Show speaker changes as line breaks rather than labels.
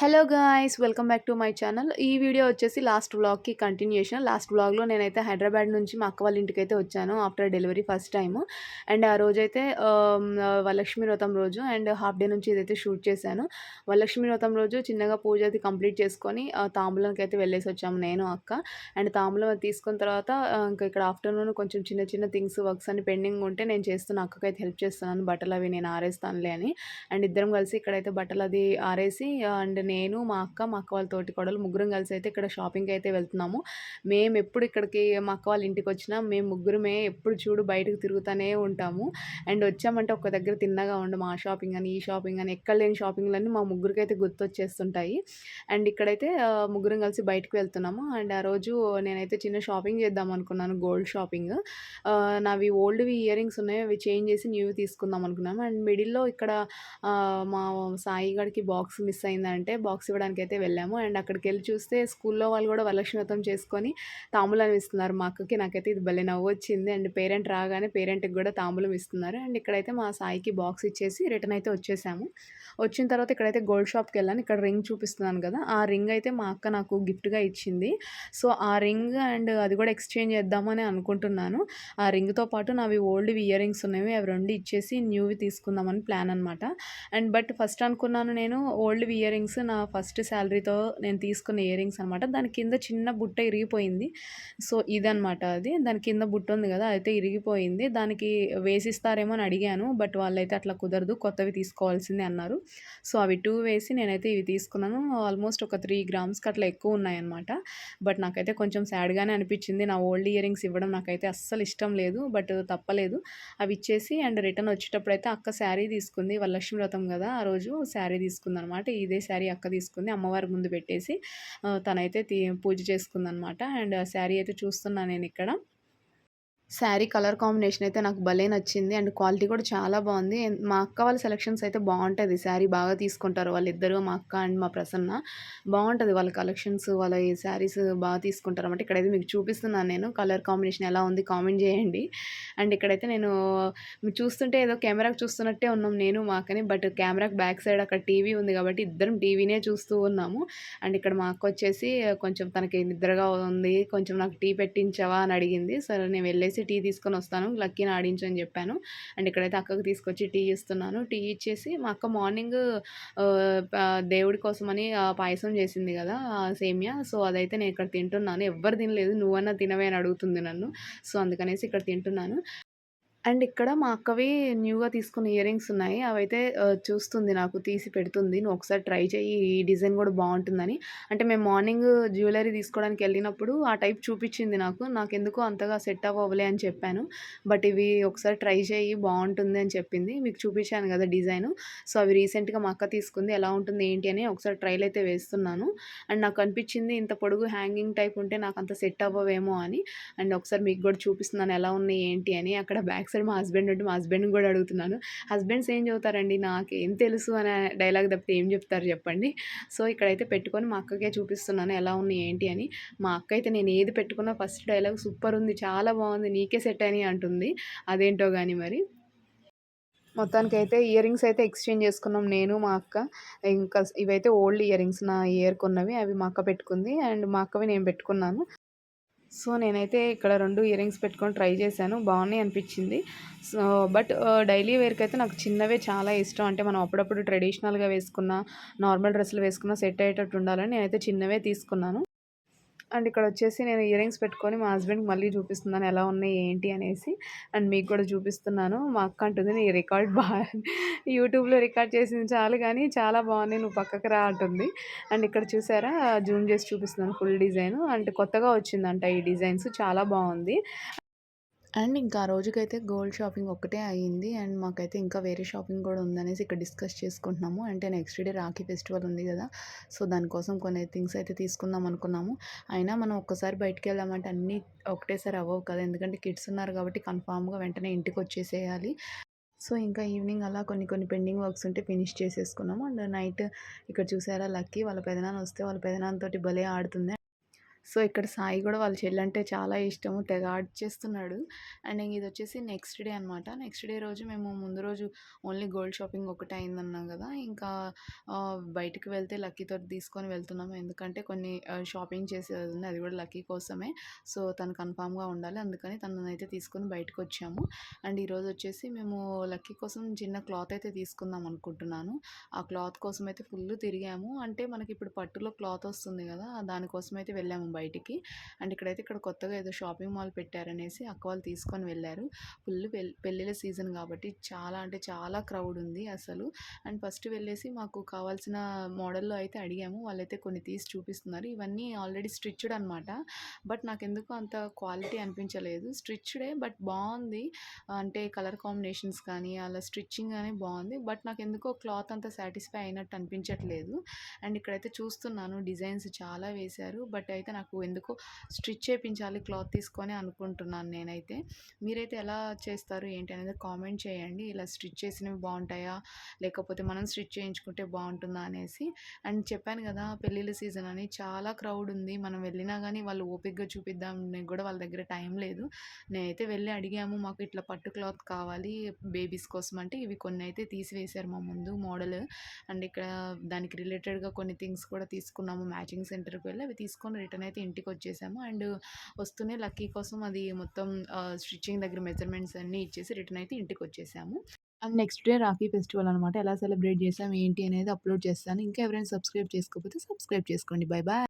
Hello guys! Welcome back to my channel. ఈ video వచ్చేసి last వ్లాగ్‌కి continuation. Last వ్లాగ్‌లో నేనైతే హైదరాబాద్ నుంచి మా అక్క వాళ్ళ ఇంటికైతే వచ్చాను after delivery first time. And ఆ రోజైతే వరలక్ష్మి వ్రతం రోజు అండ్ హాఫ్ డే నుంచి ఇదైతే షూట్ చేశాను. వరలక్ష్మి వ్రతం రోజు చిన్నగా పూజ అది కంప్లీట్ చేసుకొని తాంబూలంకైతే వెళ్ళేసొచ్చాము నేను, అక్క. అండ్ తాంబూలం అది తీసుకున్న తర్వాత ఇంకా ఇక్కడ ఆఫ్టర్‌నూన్ కొంచెం చిన్న చిన్న థింగ్స్ వర్క్స్ అన్ని పెండింగ్ ఉంటే నేను చేస్తున్నా. అక్కకైతే హెల్ప్ చేస్తున్నాను. బట్టలవి నేను ఆరేస్తానులే అని. అండ్ ఇద్దరం కలిసి ఇక్కడైతే బట్టలది ఆరేసి అండ్ నేను, మా అక్క వాళ్ళ తోటికోడలు ముగ్గురం కలిసి అయితే ఇక్కడ షాపింగ్‌కి అయితే వెళ్తున్నాము. మేమెప్పుడు ఇక్కడికి మా అక్క వాళ్ళ ఇంటికొచ్చినా మేము ముగ్గురమే ఎప్పుడు చూడు బయటకు తిరుగుతానే ఉంటాము. అండ్ వచ్చామంటే ఒక దగ్గర తిన్నగా ఉండము. ఆ షాపింగ్ అని, ఈ షాపింగ్ అని ఎక్కడ లేని షాపింగ్‌లన్నీ మా ముగ్గురికైతే గుర్తొచ్చేస్తుంటాయి. అండ్ ఇక్కడైతే ముగ్గురం కలిసి బయటికి వెళ్తున్నాము. అండ్ ఆ రోజు నేనైతే చిన్న షాపింగ్ చేద్దాం అనుకున్నాను, గోల్డ్ షాపింగ్. నావి ఓల్డ్‌వి ఇయర్ రింగ్స్ ఉన్నాయి. అవి చేంజ్ చేసి న్యూవి తీసుకుందాం అనుకున్నాము. అండ్ మిడిల్‌లో ఇక్కడ మా సాయి గాడికి బాక్స్ మిస్ అయిందంటే బాక్స్ ఇవ్వడానికైతే వెళ్ళాము. అండ్ అక్కడికెళ్ళి చూస్తే స్కూల్లో వాళ్ళు కూడా వరలక్ష్మి వ్రతం చేసుకొని తాంబూలం ఇస్తున్నారు మా అక్కకి. నాకైతే ఇది భలే నవ్వొచ్చింది. అండ్ పేరెంట్ రాగానే పేరెంట్‌కి కూడా తాంబూలం ఇస్తున్నారు. అండ్ ఇక్కడైతే మా సాయికి బాక్స్ ఇచ్చేసి రిటర్న్ అయితే వచ్చేసాము. వచ్చిన తర్వాత ఇక్కడైతే గోల్డ్ షాప్‌కెళ్ళాను. ఇక్కడ రింగ్ చూపిస్తున్నాను కదా! ఆ రింగ్ అయితే మా అక్క నాకు గిఫ్ట్‌గా ఇచ్చింది. సో, ఆ రింగ్ అండ్ అది కూడా ఎక్స్‌చేంజ్ చేద్దామని అనుకుంటున్నాను. ఆ రింగ్‌తో పాటు నావి ఓల్డ్‌వి ఇయర్ రింగ్స్ ఉన్నవి. అవి 2 ఇచ్చేసి న్యూవి తీసుకుందామని ప్లాన్ అనమాట. అండ్ బట్ ఫస్ట్ అనుకున్నాను నేను ఓల్డ్‌వి ఇయర్ రింగ్స్ నా ఫస్ట్ సాలరీతో నేను తీసుకున్న ఇయర్ రింగ్స్ అనమాట. దాని కింద చిన్న బుట్ట ఇరిగిపోయింది. సో, ఇదనమాట అది. దాని కింద బుట్ట ఉంది గదా! అయితే ఇరిగిపోయింది. దానికి వేసిస్తారేమో అని అడిగాను. బట్ వాళ్ళైతే అట్లా కుదరదు, కొత్తవి తీసుకోవాల్సిందే అన్నారు. సో, అవి 2 వేసి నేనైతే ఇవి తీసుకున్నాను. ఆల్మోస్ట్ ఒక 3 గ్రామ్స్‌కి అట్లా ఎక్కువున్నాయన్నమాట. బట్ నాకైతే కొంచెం సాడ్‌గానే అనిపిచ్చింది. నా ఓల్డ్ ఇయర్ రింగ్స్ ఇవ్వడం నాకైతే అస్సలు ఇష్టం లేదు. బట్ తప్పలేదు. అవి ఇచ్చేసి అండ్ రిటర్న్ వచ్చేటప్పుడైతే అక్క శారీ తీసుకుంది. వరలక్ష్మి వ్రతం గదా! ఆ రోజు శారీ తీసుకుందనమాట. ఇదే శారీ అక్క తీసుకుంది. అమ్మవారి ముందు పెట్టేసి తనైతే పూజ చేసుకుందనమాట. అండ్ ఆ శారీ అయితే చూస్తున్నా నేనిక్కడ. శారీ కలర్ కాంబినేషన్ అయితే నాకు భలే నచ్చింది. అండ్ క్వాలిటీ కూడా చాలా బావుంది. మా అక్క వాళ్ళ సెలక్షన్స్ అయితే బావుంటది. శారీ బాగా తీసుకుంటారు వాళ్ళిద్దరూ, మా అక్క అండ్ మా ప్రసన్న. బావుంటది వాళ్ళ కలెక్షన్స్, వాళ్ళ ఈ శారీస్ బాగా తీసుకుంటారనమాట. ఇక్కడైతే మీకు చూపిస్తున్నాను నేను. కలర్ కాంబినేషన్ ఎలా ఉంది కామెంట్ జేయండి. అండ్ ఇక్కడైతే నేను మీరు చూస్తుంటే ఏదో కెమెరాకి చూస్తున్నట్టే ఉన్నాం నేను, మా అక్కని. బట్ కెమెరాకి బ్యాక్ సైడ్ అక్కడ టీవీ ఉంది కాబట్టి ఇద్దరం టీవీనే చూస్తూ ఉన్నాము. అండ్ ఇక్కడ మా అక్క వచ్చేసి కొంచెం తనకి నిద్రగా ఉంది, కొంచెం నాకు టీ పెట్టించవా అని అడిగింది. సరే నేను వెళ్ళేసి టీ తీసుకొనొస్తాను, లక్కీని ఆడించు అని జెప్పాను. అండ్ ఇక్కడైతే అక్కకి తీసుకొచ్చి టీ ఇస్తున్నాను. టీ ఇచ్చేసి మా అక్క మార్నింగ్ దేవుడి కోసమని పాయసం చేసింది గదా! సేమియా. సో, అదైతే నేను ఇక్కడ తింటున్నాను. ఎవ్వరు తినలేదు. నువ్వన్నా తినవే అని అడుగుతుంది నన్ను. సో, అందుకనేసి ఇక్కడ తింటున్నాను. అండ్ ఇక్కడ మా అక్కవి న్యూగా తీసుకున్న ఇయర్ రింగ్స్ ఉన్నాయి. అవైతే చూస్తుంది, నాకు తీసి పెడుతుంది. "నువ్వు ఒకసారి ట్రై చెయ్యి. ఈ డిజైన్ గూడా బావుంటుందని." అంటే మేము మార్నింగ్ జ్యువెలరీ తీసుకోవడానికెళ్ళినప్పుడు ఆ టైప్ చూపిచ్చింది నాకు. నాకెందుకో అంతగా సెట్ అవ్వవులే అని చెప్పాను. బట్ ఇవి ఒకసారి ట్రై చెయ్యి బావుంటుంది అని చెప్పింది. మీకు చూపిచ్చాను గదా డిజైను. సో, అవి రీసెంట్‌గా మా అక్క తీసుకుంది. ఎలా ఉంటుంది ఏంటి అని ఒకసారి ట్రైల్ అయితే వేస్తున్నాను. అండ్ నాకు అనిపిచ్చింది ఇంత పొడుగు హ్యాంగింగ్ టైప్ ఉంటే నాకంత సెట్ అవ్వవేమో అని. అండ్ ఒకసారి మీకు గూడా చూపిస్తున్నాను ఎలా ఉన్నాయి ఏంటి అని. అక్కడ బ్యాక్ సైడ్ మా హస్బెండ్ ఉంటే మా హస్బెండ్‌ని గూడా అడుగుతున్నాను. హస్బెండ్స్ ఏం చెబుతారండి, నాకేం తెలుసు అనే డైలాగ్ తప్పితే ఏం చెప్తారు చెప్పండి. సో, ఇక్కడైతే పెట్టుకొని మా అక్కకే చూపిస్తున్నాను ఎలా ఉన్నాయి ఏంటి అని. మా అక్క అయితే నేను ఏది పెట్టుకున్నా ఫస్ట్ డైలాగ్ "సూపర్ ఉంది, చాలా బాగుంది, నీకే సెట్ అయినాయి" అంటుంది. అదేంటో గాని మరి. మొత్తానికైతే ఇయర్ రింగ్స్ అయితే ఎక్స్‌చేంజ్ చేసుకున్నాం నేను, మా అక్క. ఇంకా ఇవైతే ఓల్డ్ ఇయర్ రింగ్స్ నా ఇయర్‌కున్నవి. అవి మా అక్క పెట్టుకుంది. అండ్ మా అక్కవి నేను పెట్టుకున్నాను. సో, నేనైతే ఇక్కడ 2 ఇయర్ రింగ్స్ పెట్టుకొని ట్రై చేశాను. బాగున్నాయి అనిపిచ్చింది. సో, బట్ డైలీ వేర్‌కైతే నాకు చిన్నవే చాలా ఇష్టం. అంటే మనం అప్పుడప్పుడు ట్రెడిషనల్‌గా వేసుకున్న, నార్మల్ డ్రెస్సులు వేసుకున్న సెట్ అయ్యేటట్టు ఉండాలని నేనైతే చిన్నవే తీసుకున్నాను. అండ్ ఇక్కడొచ్చేసి నేను ఇయర్ రింగ్స్ పెట్టుకొని మా హస్బెండ్‌కి మళ్ళీ చూపిస్తున్నాను ఎలా ఉన్నాయి ఏంటి అనేసి. అండ్ మీకు కూడా చూపిస్తున్నాను. మా అక్క అంటుంది నీ రికార్డ్ యూట్యూబ్‌లో రికార్డ్ చేసింది చాలు గానీ చాలా బాగున్నాయి, నువ్వు పక్కకి రా అంటుంది. అండ్ ఇక్కడ చూసారా, జూమ్ చేసి చూపిస్తున్నాను ఫుల్ డిజైను. అంటే కొత్తగా వచ్చిందంట ఈ డిజైన్స్, చాలా బాగుంది. అండ్ ఇంకా ఆ రోజుకైతే గోల్డ్ షాపింగ్ ఒక్కటే అయింది. అండ్ మాకైతే ఇంకా వేరే షాపింగ్ కూడా ఉందనేసి ఇక్కడ డిస్కస్ చేసుకుంటున్నాము. అంటే నెక్స్ట్ డే రాఖీ ఫెస్టివల్ ఉంది కదా! సో, దానికోసం కొన్ని థింగ్స్ అయితే తీసుకుందాం అనుకున్నాము. అయినా మనం ఒక్కసారి బయటికెళ్ళామంటే అన్నీ ఒకటేసారి అవ్వవు కదా! ఎందుకంటే కిడ్స్ ఉన్నారు కాబట్టి కన్ఫామ్‌గా వెంటనే ఇంటికొచ్చేసేయాలి. సో, ఇంకా ఈవినింగ్ అలా కొన్ని కొన్ని పెండింగ్ వర్క్స్ ఉంటే ఫినిష్ చేసేసుకున్నాము. అండ్ నైట్ ఇక్కడ చూసారా, లక్కీ వాళ్ళ పెదనాన్న వస్తే వాళ్ళ పెదనాన్నతోటి భలే ఆడుతుంది. సో, ఇక్కడ సాయి గూడా వాళ్ళ చెల్లంటే చాలా ఇష్టము. తెగ ఆడిచ్చేస్తున్నాడు. అండ్ ఇదొచ్చేసి నెక్స్ట్ డే అనమాట. నెక్స్ట్ డే రోజు మేము ముందు రోజు ఓన్లీ గోల్డ్ షాపింగ్ ఒకటే అయిందన్నాం గదా! ఇంకా బయటికి వెళ్తే లక్కీతోటి తీసుకొని వెళ్తున్నాము. ఎందుకంటే కొన్ని షాపింగ్ చేసేదుంది. అది గూడా లక్కీ కోసమే. సో, తను కన్ఫర్మ్‌గా ఉండాలి. అందుకని తననైతే తీసుకొని బయటకొచ్చాము. అండ్ ఈరోజొచ్చేసి మేము లక్కీ కోసం చిన్న క్లాత్ అయితే తీసుకుందాం అనుకుంటున్నాను. ఆ క్లాత్ కోసమైతే ఫుల్లు తిరిగాము. అంటే మనకిప్పుడు పట్టులో క్లాత్ వస్తుంది గదా! దానికోసమైతే వెళ్ళాము బయటికి. అండ్ ఇక్కడ కొత్తగా ఏదో షాపింగ్ మాల్ పెట్టారనేసి అక్క వాళ్ళు తీసుకొని వెళ్లారు. ఫుల్లు పెళ్ళిళ్ళ సీజన్ గాబట్టి చాలా అంటే చాలా క్రౌడ్ ఉంది అసలు. అండ్ ఫస్ట్ వెళ్ళేసి మాకు కావాల్సిన మోడల్‌లో అయితే అడిగాము. వాళ్ళైతే కొన్ని తీసి చూపిస్తున్నారు. ఇవన్నీ ఆల్రెడీ స్టిచ్డ్ అనమాట. బట్ నాకెందుకో అంత క్వాలిటీ అనిపించలేదు. స్టిచ్డే బట్ బావుంది. అంటే కలర్ కాంబినేషన్స్ కానీ, అలా స్టిచ్చింగ్ గాని బావుంది. బట్ నాకెందుకో క్లాత్ అంత సాటిస్ఫై అయినట్టు అనిపించట్లేదు. అండ్ ఇక్కడైతే చూస్తున్నాను డిజైన్స్ చాలా వేశారు. బట్ అయితే నాకు ఎందుకో స్టిచ్ చేపించాలి క్లాత్ తీసుకొని అనుకుంటున్నాను నేనైతే. మీరైతే ఎలా చేస్తారు ఏంటి అనేది కామెంట్ చేయండి. ఇలా స్టిచ్ చేసినవి బావుంటాయా? లేకపోతే మనం స్టిచ్ చేయించుకుంటే బావుంటుందా అనేసి. అండ్ చెప్పాను గదా! పెళ్ళిళ్ళ సీజన్ అని చాలా క్రౌడ్ ఉంది. మనం వెళ్ళినా గానీ వాళ్ళు ఓపికగా చూపిద్దామని గూడా వాళ్ళ దగ్గర టైం లేదు. నేనైతే వెళ్ళి అడిగాము. మాకు ఇట్లా పట్టు క్లాత్ కావాలి బేబీస్ కోసం అంటే ఇవి కొన్నైతే తీసివేశారు మా ముందు మోడల్. అండ్ ఇక్కడ దానికి రిలేటెడ్‌గా కొన్ని థింగ్స్ కూడా తీసుకున్నాము. మ్యాచింగ్ సెంటర్‌కి వెళ్ళి అవి తీసుకొని రిటర్న్ అయితే ఇంటికొచ్చేసాము. అండ్ వస్తూనే లక్కీ కోసం అది మొత్తం స్టిచ్చింగ్ దగ్గర మెజర్‌మెంట్స్ అన్నీ ఇచ్చేసి రిటర్న్ అయితే ఇంటికొచ్చేసాము. And next day Rakhi festival అనమాట. ఎలా సెలబ్రేట్ చేసాం ఏంటి అనేది అప్‌లోడ్ చేస్తాను. ఇంకా ఎవరైనా సబ్స్క్రైబ్ చేసుకోకపోతే సబ్స్క్రైబ్ చేసుకోండి. By by.